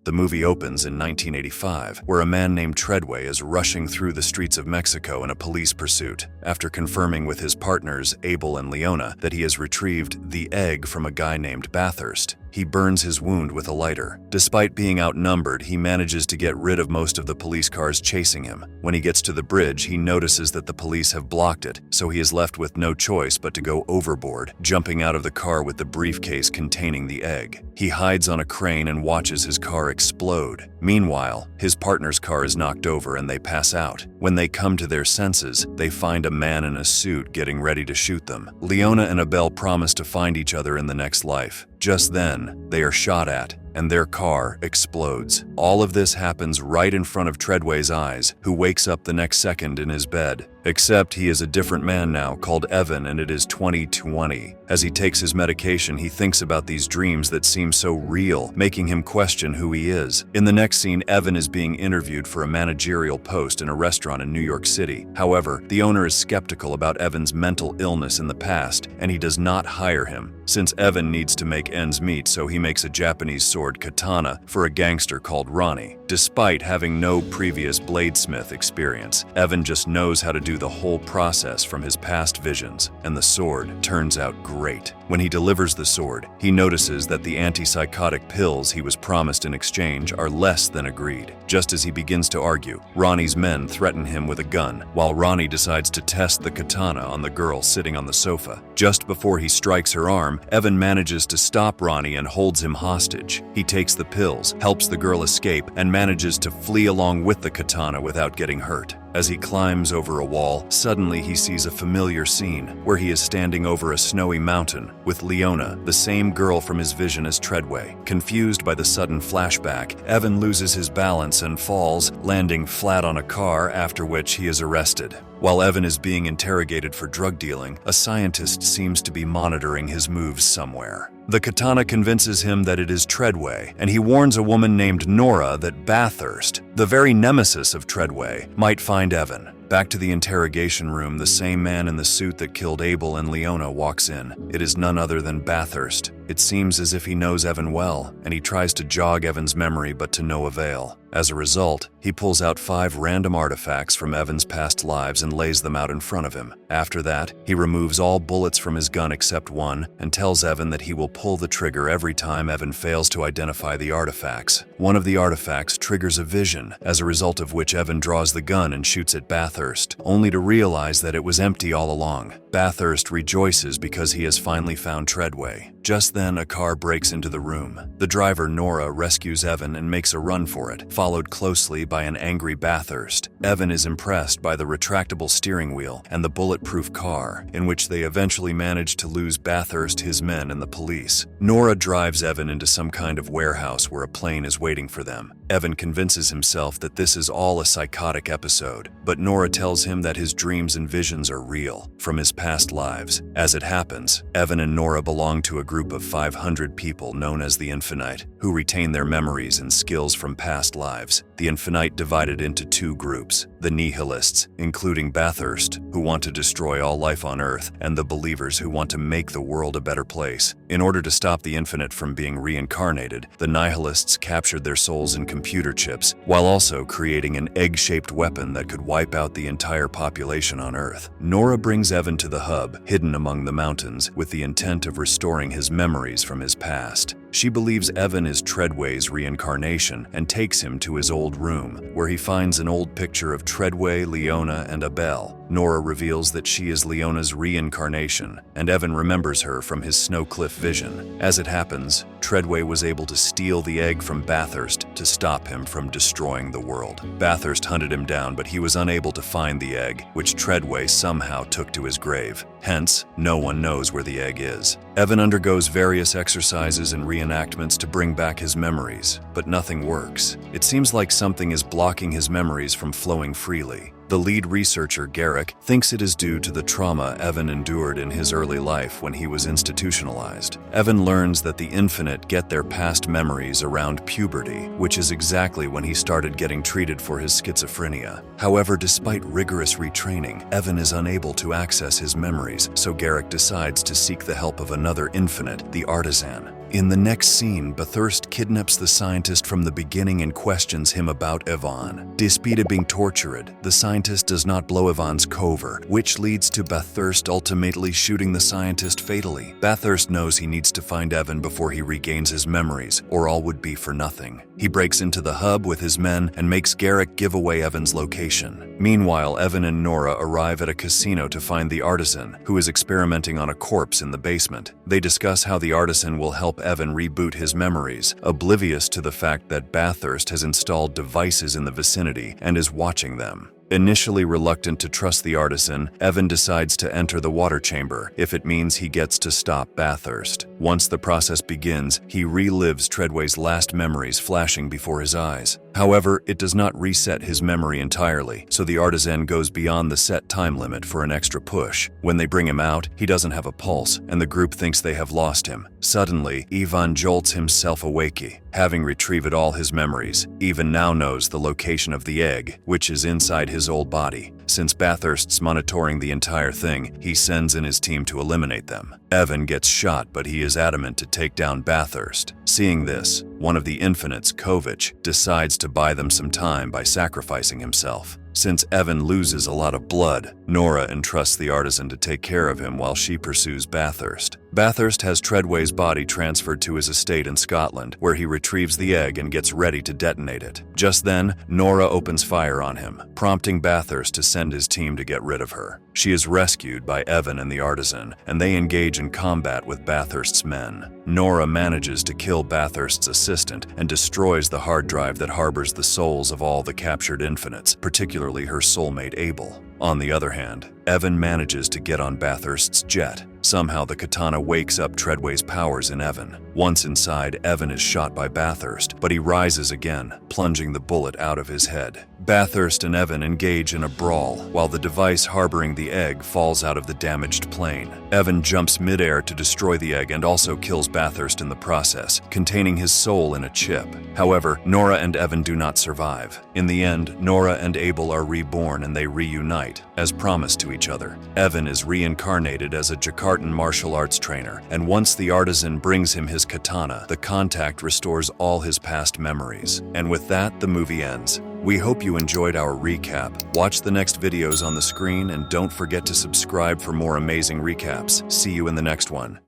The movie opens in 1985, where a man named Treadway is rushing through the streets of Mexico in a police pursuit. After confirming with his partners, Abel and Leona, that he has retrieved the egg from a guy named Bathurst, he burns his wound with a lighter. Despite being outnumbered, he manages to get rid of most of the police cars chasing him. When he gets to the bridge, he notices that the police have blocked it, so he is left with no choice but to go overboard, jumping out of the car with the briefcase containing the egg. He hides on a crane and watches his car explode. Meanwhile, his partner's car is knocked over and they pass out. When they come to their senses, they find a man in a suit getting ready to shoot them. Leona and Abel promise to find each other in the next life. Just then, they are shot at, and their car explodes. All of this happens right in front of Treadway's eyes, who wakes up the next second in his bed. Except he is a different man now, called Evan, and it is 2020. As he takes his medication, he thinks about these dreams that seem so real, making him question who he is. In the next scene, Evan is being interviewed for a managerial post in a restaurant in New York City. However, the owner is skeptical about Evan's mental illness in the past, and he does not hire him, since Evan needs to make ends meet, so he makes a Japanese sword katana for a gangster called Ronnie. Despite having no previous bladesmith experience, Evan just knows how to do the whole process from his past visions, and the sword turns out great. When he delivers the sword, he notices that the antipsychotic pills he was promised in exchange are less than agreed. Just as he begins to argue, Ronnie's men threaten him with a gun, while Ronnie decides to test the katana on the girl sitting on the sofa. Just before he strikes her arm, Evan manages to stop Ronnie and holds him hostage. He takes the pills, helps the girl escape, and manages to flee along with the katana without getting hurt. As he climbs over a wall, suddenly he sees a familiar scene where he is standing over a snowy mountain with Leona, the same girl from his vision as Treadway. Confused by the sudden flashback, Evan loses his balance and falls, landing flat on a car, after which he is arrested. While Evan is being interrogated for drug dealing, a scientist seems to be monitoring his moves somewhere. The katana convinces him that it is Treadway, and he warns a woman named Nora that Bathurst, the very nemesis of Treadway, might find Evan. Back to the interrogation room, the same man in the suit that killed Abel and Leona walks in. It is none other than Bathurst. It seems as if he knows Evan well, and he tries to jog Evan's memory, but to no avail. As a result, he pulls out 5 random artifacts from Evan's past lives and lays them out in front of him. After that, he removes all bullets from his gun except one and tells Evan that he will pull the trigger every time Evan fails to identify the artifacts. One of the artifacts triggers a vision, as a result of which Evan draws the gun and shoots at Bathurst, only to realize that it was empty all along. Bathurst rejoices because he has finally found Treadway. Just then, a car breaks into the room. The driver, Nora, rescues Evan and makes a run for it, followed closely by an angry Bathurst. Evan is impressed by the retractable steering wheel and the bulletproof car, in which they eventually manage to lose Bathurst, his men, and the police. Nora drives Evan into some kind of warehouse where a plane is waiting for them. Evan convinces himself that this is all a psychotic episode, but Nora tells him that his dreams and visions are real, from his past lives. As it happens, Evan and Nora belong to a group of 500 people known as the Infinite, who retain their memories and skills from past lives. The Infinite divided into 2 groups: the Nihilists, including Bathurst, who want to destroy all life on Earth, and the Believers, who want to make the world a better place. In order to stop the Infinite from being reincarnated, the Nihilists captured their souls in computer chips, while also creating an egg-shaped weapon that could wipe out the entire population on Earth. Nora brings Evan to the hub, hidden among the mountains, with the intent of restoring his memories from his past. She believes Evan is Treadway's reincarnation and takes him to his old room, where he finds an old picture of Treadway, Leona, and Abel. Nora reveals that she is Leona's reincarnation, and Evan remembers her from his Snow Cliff vision. As it happens, Treadway was able to steal the egg from Bathurst to stop him from destroying the world. Bathurst hunted him down, but he was unable to find the egg, which Treadway somehow took to his grave. Hence, no one knows where the egg is. Evan undergoes various exercises and reenactments to bring back his memories, but nothing works. It seems like something is blocking his memories from flowing freely. The lead researcher, Garrick, thinks it is due to the trauma Evan endured in his early life when he was institutionalized. Evan learns that the Infinite get their past memories around puberty, which is exactly when he started getting treated for his schizophrenia. However, despite rigorous retraining, Evan is unable to access his memories, so Garrick decides to seek the help of another Infinite, the Artisan. In the next scene, Bathurst kidnaps the scientist from the beginning and questions him about Yvonne. Despite being tortured, the scientist does not blow Yvonne's covert, which leads to Bathurst ultimately shooting the scientist fatally. Bathurst knows he needs to find Evan before he regains his memories, or all would be for nothing. He breaks into the hub with his men and makes Garrick give away Evan's location. Meanwhile, Evan and Nora arrive at a casino to find the artisan, who is experimenting on a corpse in the basement. They discuss how the artisan will help Evan reboot his memories, oblivious to the fact that Bathurst has installed devices in the vicinity and is watching them. Initially reluctant to trust the artisan, Evan decides to enter the water chamber if it means he gets to stop Bathurst. Once the process begins, he relives Treadway's last memories flashing before his eyes. However, it does not reset his memory entirely, so the artisan goes beyond the set time limit for an extra push. When they bring him out, he doesn't have a pulse, and the group thinks they have lost him. Suddenly, Ivan jolts himself awake. Having retrieved all his memories, Ivan now knows the location of the egg, which is inside his old body. Since Bathurst's monitoring the entire thing, he sends in his team to eliminate them. Evan gets shot, but he is adamant to take down Bathurst. Seeing this, one of the Infinites, Kovich, decides to buy them some time by sacrificing himself. Since Evan loses a lot of blood, Nora entrusts the artisan to take care of him while she pursues Bathurst. Bathurst has Treadway's body transferred to his estate in Scotland, where he retrieves the egg and gets ready to detonate it. Just then, Nora opens fire on him, prompting Bathurst to send his team to get rid of her. She is rescued by Evan and the artisan, and they engage in combat with Bathurst's men. Nora manages to kill Bathurst's assistant and destroys the hard drive that harbors the souls of all the captured Infinites, particularly her soulmate Abel. On the other hand, Evan manages to get on Bathurst's jet. Somehow the katana wakes up Treadway's powers in Evan. Once inside, Evan is shot by Bathurst, but he rises again, plunging the bullet out of his head. Bathurst and Evan engage in a brawl, while the device harboring the egg falls out of the damaged plane. Evan jumps midair to destroy the egg and also kills Bathurst in the process, containing his soul in a chip. However, Nora and Evan do not survive. In the end, Nora and Abel are reborn and they reunite, as promised to each other. Evan is reincarnated as a Jakartan martial arts trainer, and once the artisan brings him his katana, the contact restores all his past memories. And with that, the movie ends. We hope you enjoyed our recap. Watch the next videos on the screen and don't forget to subscribe for more amazing recaps. See you in the next one.